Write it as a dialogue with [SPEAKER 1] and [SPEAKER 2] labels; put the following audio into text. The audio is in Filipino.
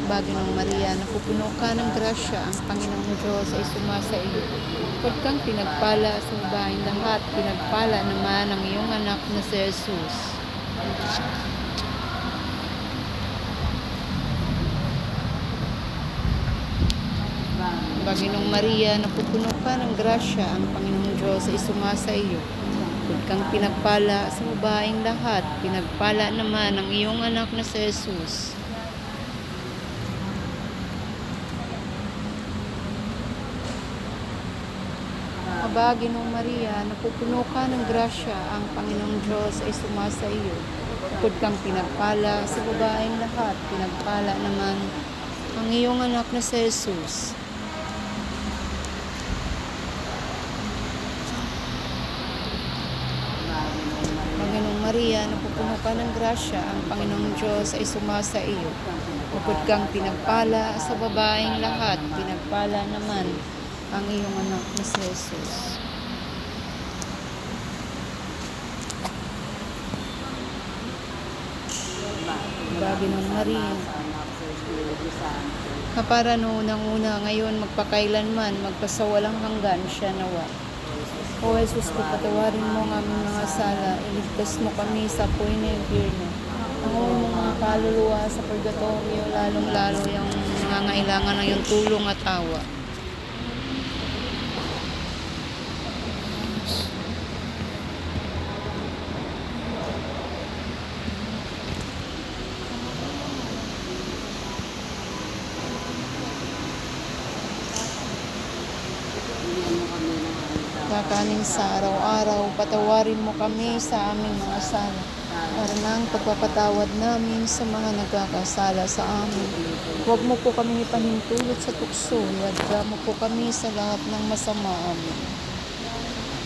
[SPEAKER 1] Baginong Maria, napupuno ka ng grasya, ang Panginoong Diyos ay sumasa iyo. Huwag kang pinagpala sa babaeng lahat, pinagpala naman ang iyong anak na si Jesus. Baginong Maria, napupuno ka ng grasya, ang Panginoong Diyos ay sumasa iyo. Huwag kang pinagpala sa babaeng lahat, pinagpala naman ang iyong anak na si Jesus. Baginong Maria, napupuno ka ng grasya, ang Panginoong Diyos ay sumasa iyo. Huwag kang pinagpala sa babaeng lahat, pinagpala naman ang iyong anak na si Jesus. Baginong Maria, napupuno ka ng grasya, ang Panginoong Diyos ay sumasa iyo. Huwag kang pinagpala sa babaeng lahat, pinagpala naman ang iyong anak na si Jesus. Baginong Maria, kapara noon ang una, ngayon magpakailanman, magpasawalang hanggan siya nawa. O Jesus ko, patawarin mo ang aming mga sala, iligtas mo kami sa apoy ng impyerno. Panguhin mo mga kaluluwa sa purgatorio, lalong-lalo yung nangangailangan ng iyong tulong at awa. Kakanin sa araw-araw, patawarin mo kami sa aming mga sala, para ng pagpapatawad namin sa mga nagkakasala sa amin. Huwag mo po kami ipahintulot sa tukso, iadya mo po kami sa lahat ng masama. Amen.